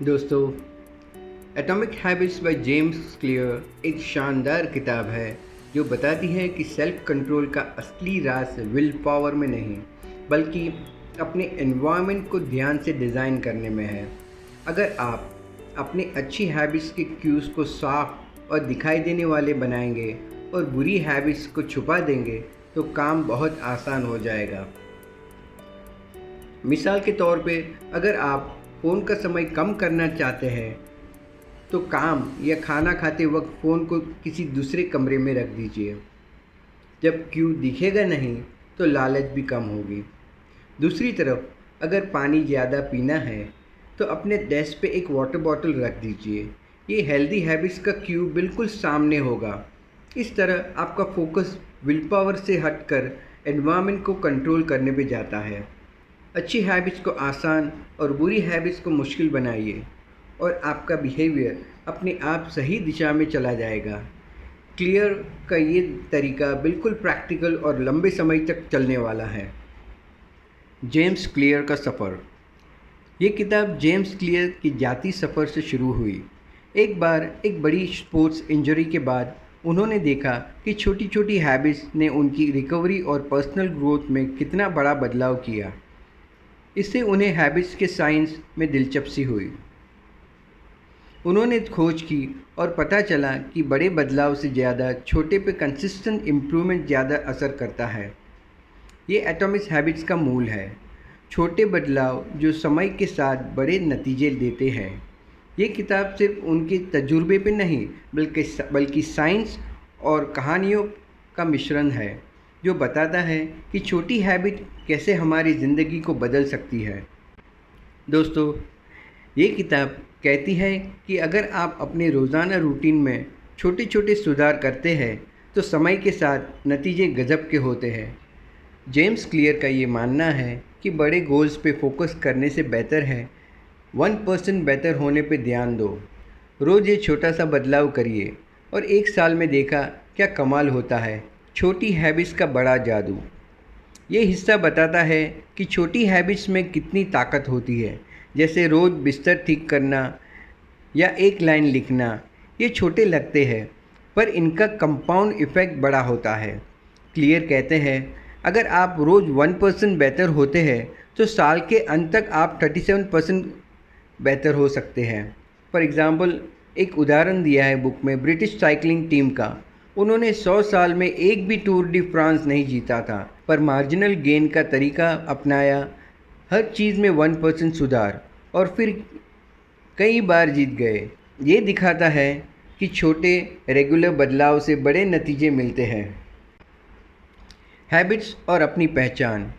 दोस्तों, atomic habits by James clear एक शानदार किताब है जो बताती है कि सेल्फ कंट्रोल का असली राज विल पावर में नहीं बल्कि अपने एनवायरनमेंट को ध्यान से डिज़ाइन करने में है। अगर आप अपनी अच्छी हैबिट्स के क्यूज़ को साफ और दिखाई देने वाले बनाएंगे और बुरी हैबिट्स को छुपा देंगे तो काम बहुत आसान हो जाएगा। मिसाल के तौर पे अगर आप फ़ोन का समय कम करना चाहते हैं तो काम या खाना खाते वक्त फ़ोन को किसी दूसरे कमरे में रख दीजिए। जब क्यू दिखेगा नहीं तो लालच भी कम होगी। दूसरी तरफ अगर पानी ज़्यादा पीना है तो अपने डेस्क पे एक वाटर बॉटल रख दीजिए। ये हेल्दी हैबिट्स का क्यू बिल्कुल सामने होगा। इस तरह आपका फोकस विल पावर से हटकर एनवायरनमेंट को कंट्रोल करने पे जाता है। अच्छी हैबिट्स को आसान और बुरी हैबिट्स को मुश्किल बनाइए और आपका बिहेवियर अपने आप सही दिशा में चला जाएगा। क्लियर का ये तरीका बिल्कुल प्रैक्टिकल और लंबे समय तक चलने वाला है। जेम्स क्लियर का सफ़र। ये किताब जेम्स क्लियर की जाती सफ़र से शुरू हुई। एक बार एक बड़ी स्पोर्ट्स इंजरी के बाद उन्होंने देखा कि छोटी छोटी हैबिट्स ने उनकी रिकवरी और पर्सनल ग्रोथ में कितना बड़ा बदलाव किया। इससे उन्हें हैबिट्स के साइंस में दिलचस्पी हुई। उन्होंने खोज की और पता चला कि बड़े बदलाव से ज़्यादा छोटे पे कंसिस्टेंट इम्प्रूवमेंट ज़्यादा असर करता है। ये एटॉमिक हैबिट्स का मूल है, छोटे बदलाव जो समय के साथ बड़े नतीजे देते हैं। ये किताब सिर्फ उनके तजुर्बे पे नहीं बल्कि साइंस और कहानियों का मिश्रण है जो बताता है कि छोटी हैबिट कैसे हमारी ज़िंदगी को बदल सकती है। दोस्तों, ये किताब कहती है कि अगर आप अपने रोज़ाना रूटीन में छोटे छोटे सुधार करते हैं तो समय के साथ नतीजे गजब के होते हैं। जेम्स क्लियर का ये मानना है कि बड़े गोल्स पे फोकस करने से बेहतर है 1% बेहतर होने पे ध्यान दो। रोज़ ये छोटा सा बदलाव करिए और एक साल में देखा क्या कमाल होता है। छोटी हैबिट्स का बड़ा जादू। ये हिस्सा बताता है कि छोटी हैबिट्स में कितनी ताकत होती है, जैसे रोज़ बिस्तर ठीक करना या एक लाइन लिखना। ये छोटे लगते हैं पर इनका कंपाउंड इफ़ेक्ट बड़ा होता है। क्लियर कहते हैं अगर आप रोज़ 1% बेहतर होते हैं तो साल के अंत तक आप 37% बेहतर हो सकते हैं। फॉर एग्ज़ाम्पल एक उदाहरण दिया है बुक में ब्रिटिश साइकिलिंग टीम का। उन्होंने 100 साल में एक भी टूर डी फ्रांस नहीं जीता था पर मार्जिनल गेन का तरीका अपनाया, हर चीज़ में 1% सुधार और फिर कई बार जीत गए। ये दिखाता है कि छोटे रेगुलर बदलाव से बड़े नतीजे मिलते हैं। हैबिट्स और अपनी पहचान।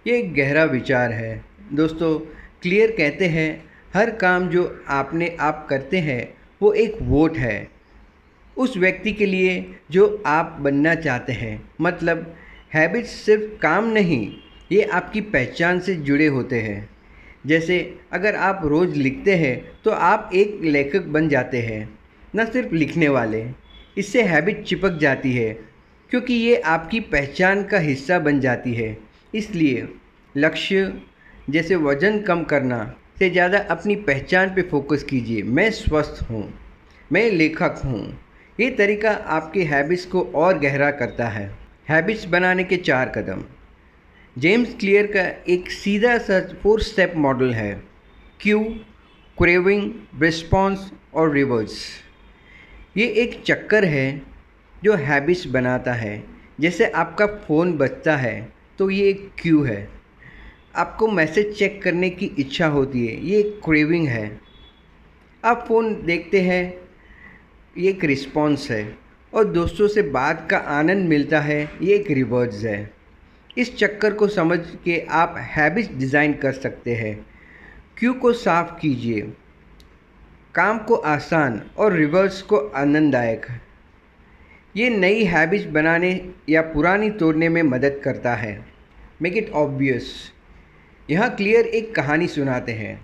ये एक गहरा विचार है। दोस्तों, क्लियर कहते हैं हर काम जो आप करते हैं वो एक वोट है उस व्यक्ति के लिए जो आप बनना चाहते हैं। मतलब हैबिट्स सिर्फ काम नहीं, ये आपकी पहचान से जुड़े होते हैं। जैसे अगर आप रोज़ लिखते हैं तो आप एक लेखक बन जाते हैं, न सिर्फ लिखने वाले। इससे हैबिट चिपक जाती है क्योंकि ये आपकी पहचान का हिस्सा बन जाती है। इसलिए लक्ष्य जैसे वज़न कम करना से ज़्यादा अपनी पहचान पे फोकस कीजिए। मैं स्वस्थ हूँ, मैं लेखक हूँ। ये तरीका आपके हैबिट्स को और गहरा करता है। हैबिट्स बनाने के 4 कदम। जेम्स क्लियर का एक सीधा सा 4 स्टेप मॉडल है। क्यू, क्रेविंग, रिस्पॉन्स और रिवर्स। ये एक चक्कर है जो हैबिट्स बनाता है। जैसे आपका फ़ोन बजता है तो ये एक क्यू है। आपको मैसेज चेक करने की इच्छा होती है, ये एक क्रेविंग है। आप फ़ोन देखते हैं, ये एक रिस्पॉन्स है। और दोस्तों से बात का आनंद मिलता है, ये एक रिवर्स है। इस चक्कर को समझ के आप हैबिट्स डिज़ाइन कर सकते हैं। क्यू को साफ कीजिए, काम को आसान और रिवर्स को आनंददायक। ये नई हैबिट्स बनाने या पुरानी तोड़ने में मदद करता है। Make it obvious. यहाँ क्लियर एक कहानी सुनाते हैं,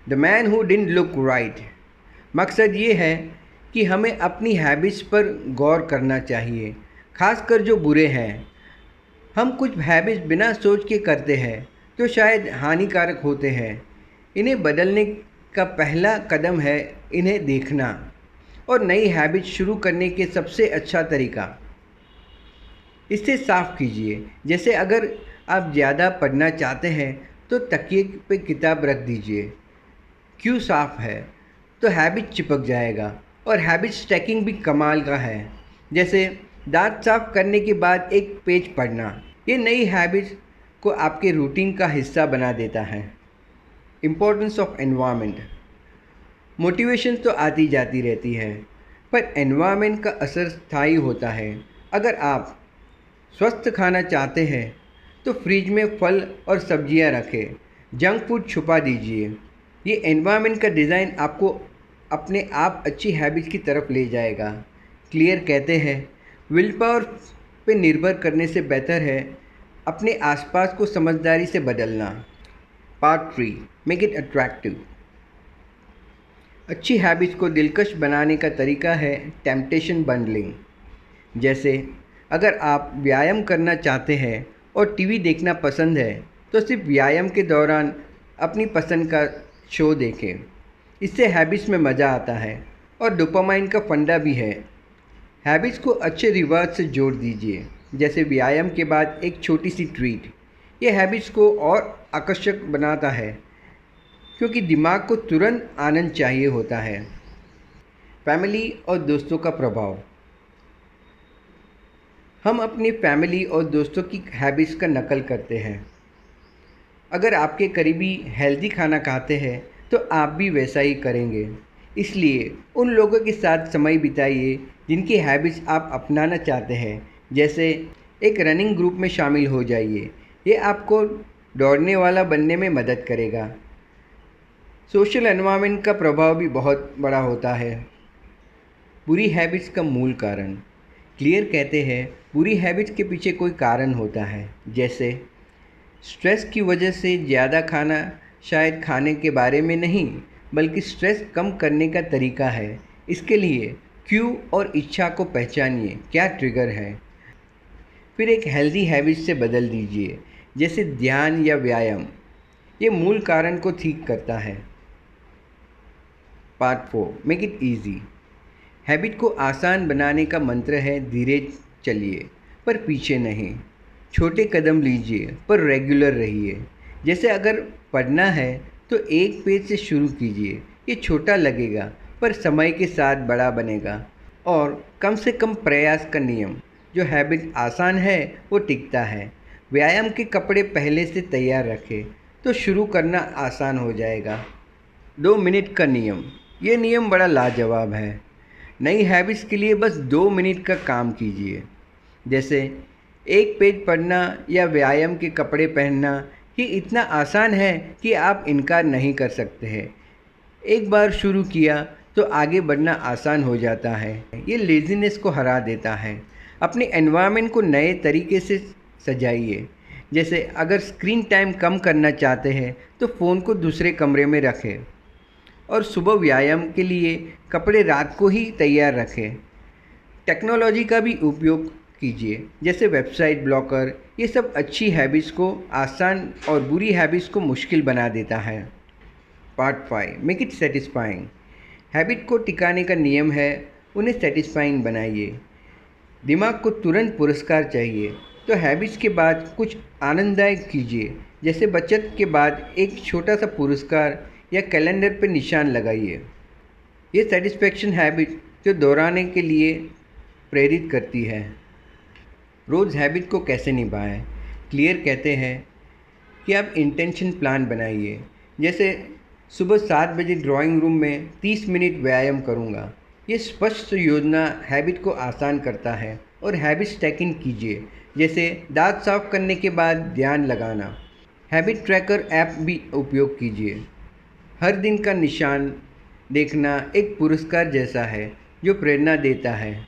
the man who didn't look right. मकसद ये है कि हमें अपनी हैबिट्स पर गौर करना चाहिए, खासकर जो बुरे हैं। हम कुछ हैबिट्स बिना सोच के करते हैं जो शायद हानिकारक होते हैं। इन्हें बदलने का पहला कदम है इन्हें देखना और नई हैबिट शुरू करने के सबसे अच्छा तरीका इसे साफ कीजिए। जैसे अगर आप ज़्यादा पढ़ना चाहते हैं तो तकिए पे किताब रख दीजिए। क्यों साफ है तो हैबिट चिपक जाएगा और हैबिट स्टैकिंग भी कमाल का है। जैसे दांत साफ करने के बाद एक पेज पढ़ना, ये नई हैबिट को आपके रूटीन का हिस्सा बना देता है। Importance of environment. मोटिवेशन तो आती जाती रहती है, पर एनवायरनमेंट का असर स्थायी होता है। अगर आप स्वस्थ खाना चाहते हैं तो फ्रिज में फल और सब्जियां रखें, जंक फूड छुपा दीजिए। ये एनवायरनमेंट का डिज़ाइन आपको अपने आप अच्छी हैबिट्स की तरफ ले जाएगा। क्लियर कहते हैं, विल पावर पे निर्भर करने से बेहतर है अपने आसपास को समझदारी से बदलना। Part 3, make it attractive. अच्छी हैबिट्स को दिलकश बनाने का तरीका है टेम्पटेशन बंडलिंग। जैसे अगर आप व्यायाम करना चाहते हैं और टीवी देखना पसंद है तो सिर्फ व्यायाम के दौरान अपनी पसंद का शो देखें। इससे हैबिट्स में मज़ा आता है और डोपामाइन का फंडा भी है। हैबिट्स को अच्छे रिवार्ड से जोड़ दीजिए, जैसे व्यायाम के बाद एक छोटी सी ट्रीट। ये हैबिट्स को और आकर्षक बनाता है क्योंकि दिमाग को तुरंत आनंद चाहिए होता है। फैमिली और दोस्तों का प्रभाव। हम अपनी फैमिली और दोस्तों की हैबिट्स का नकल करते हैं। अगर आपके करीबी हेल्दी खाना खाते हैं तो आप भी वैसा ही करेंगे। इसलिए उन लोगों के साथ समय बिताइए जिनकी हैबिट्स आप अपनाना चाहते हैं। जैसे एक रनिंग ग्रुप में शामिल हो जाइए, ये आपको दौड़ने वाला बनने में मदद करेगा। सोशल एनवायरनमेंट का प्रभाव भी बहुत बड़ा होता है। बुरी हैबिट्स का मूल कारण। क्लियर कहते हैं, बुरी हैबिट्स के पीछे कोई कारण होता है। जैसे स्ट्रेस की वजह से ज़्यादा खाना, शायद खाने के बारे में नहीं बल्कि स्ट्रेस कम करने का तरीका है। इसके लिए क्यों और इच्छा को पहचानिए, क्या ट्रिगर है। फिर एक हेल्दी हैबिट से बदल दीजिए, जैसे ध्यान या व्यायाम। ये मूल कारण को ठीक करता है। Part 4, make it easy. Habit को आसान बनाने का मंत्र है धीरे चलिए पर पीछे नहीं। छोटे कदम लीजिए पर रेगुलर रहिए। जैसे अगर पढ़ना है तो एक पेज से शुरू कीजिए। ये छोटा लगेगा पर समय के साथ बड़ा बनेगा। और कम से कम प्रयास का नियम। जो हैबिट आसान है वो टिकता है। व्यायाम के कपड़े पहले से तैयार रखें तो शुरू करना आसान हो जाएगा। 2 मिनट का नियम। ये नियम बड़ा लाजवाब है। नई हैबिट्स के लिए बस 2 मिनट का काम कीजिए। जैसे एक पेज पढ़ना या व्यायाम के कपड़े पहनना। ये इतना आसान है कि आप इनकार नहीं कर सकते हैं। एक बार शुरू किया तो आगे बढ़ना आसान हो जाता है। ये लेज़ीनेस को हरा देता है। अपने एनवायरनमेंट को नए तरीके से सजाइए। जैसे अगर स्क्रीन टाइम कम करना चाहते हैं तो फ़ोन को दूसरे कमरे में रखें और सुबह व्यायाम के लिए कपड़े रात को ही तैयार रखें। टेक्नोलॉजी का भी उपयोग कीजिए, जैसे वेबसाइट ब्लॉकर। ये सब अच्छी हैबिट्स को आसान और बुरी हैबिट्स को मुश्किल बना देता है। Part 5, make it satisfying. Habit को टिकाने का नियम है उन्हें सेटिस्फाइंग बनाइए। दिमाग को तुरंत पुरस्कार चाहिए तो हैबिट्स के बाद कुछ आनंददायक कीजिए। जैसे बचत के बाद एक छोटा सा पुरस्कार या कैलेंडर पर निशान लगाइए। ये सेटिस्फैक्शन हैबिट जो दोहराने के लिए प्रेरित करती है। रोज़ हैबिट को कैसे निभाएं। क्लियर कहते हैं कि आप इंटेंशन प्लान बनाइए। जैसे सुबह 7 बजे ड्राइंग रूम में 30 मिनट व्यायाम करूँगा। ये स्पष्ट योजना हैबिट को आसान करता है। और हैबिट स्टैकिंग कीजिए, जैसे दांत साफ करने के बाद ध्यान लगाना। हैबिट ट्रैकर ऐप भी उपयोग कीजिए। हर दिन का निशान देखना एक पुरस्कार जैसा है जो प्रेरणा देता है।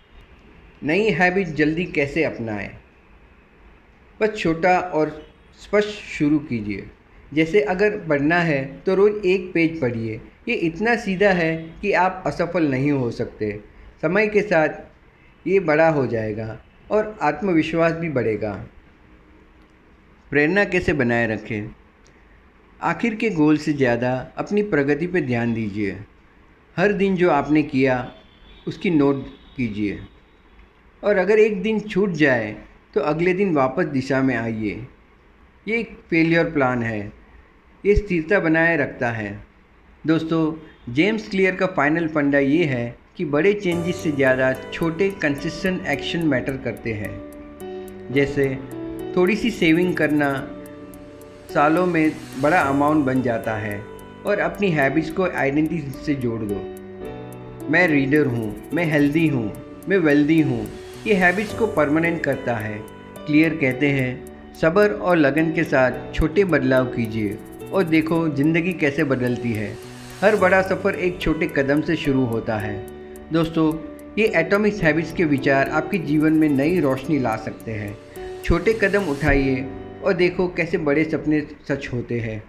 नई हैबिट जल्दी कैसे अपनाएं। बस छोटा और स्पष्ट शुरू कीजिए। जैसे अगर पढ़ना है तो रोज़ एक पेज पढ़िए। ये इतना सीधा है कि आप असफल नहीं हो सकते। समय के साथ ये बड़ा हो जाएगा और आत्मविश्वास भी बढ़ेगा। प्रेरणा कैसे बनाए रखें। आखिर के गोल से ज़्यादा अपनी प्रगति पर ध्यान दीजिए। हर दिन जो आपने किया उसकी नोट कीजिए, और अगर एक दिन छूट जाए तो अगले दिन वापस दिशा में आइए। ये एक फेलियर प्लान है, ये स्थिरता बनाए रखता है। दोस्तों, जेम्स क्लियर का फाइनल फंडा ये है कि बड़े चेंजेस से ज़्यादा छोटे कंसिस्टेंट एक्शन मैटर करते हैं। जैसे थोड़ी सी सेविंग करना सालों में बड़ा अमाउंट बन जाता है, और अपनी हैबिट्स को आइडेंटिटी से जोड़ दो। मैं रीडर हूँ, मैं हेल्दी हूँ, मैं वेल्दी हूँ, ये हैबिट्स को परमानेंट करता है। क्लियर कहते हैं, सब्र और लगन के साथ छोटे बदलाव कीजिए और देखो ज़िंदगी कैसे बदलती है। हर बड़ा सफ़र एक छोटे कदम से शुरू होता है। दोस्तों, ये एटॉमिक हैबिट्स के विचार आपके जीवन में नई रोशनी ला सकते हैं। छोटे कदम उठाइए और देखो कैसे बड़े सपने सच होते हैं।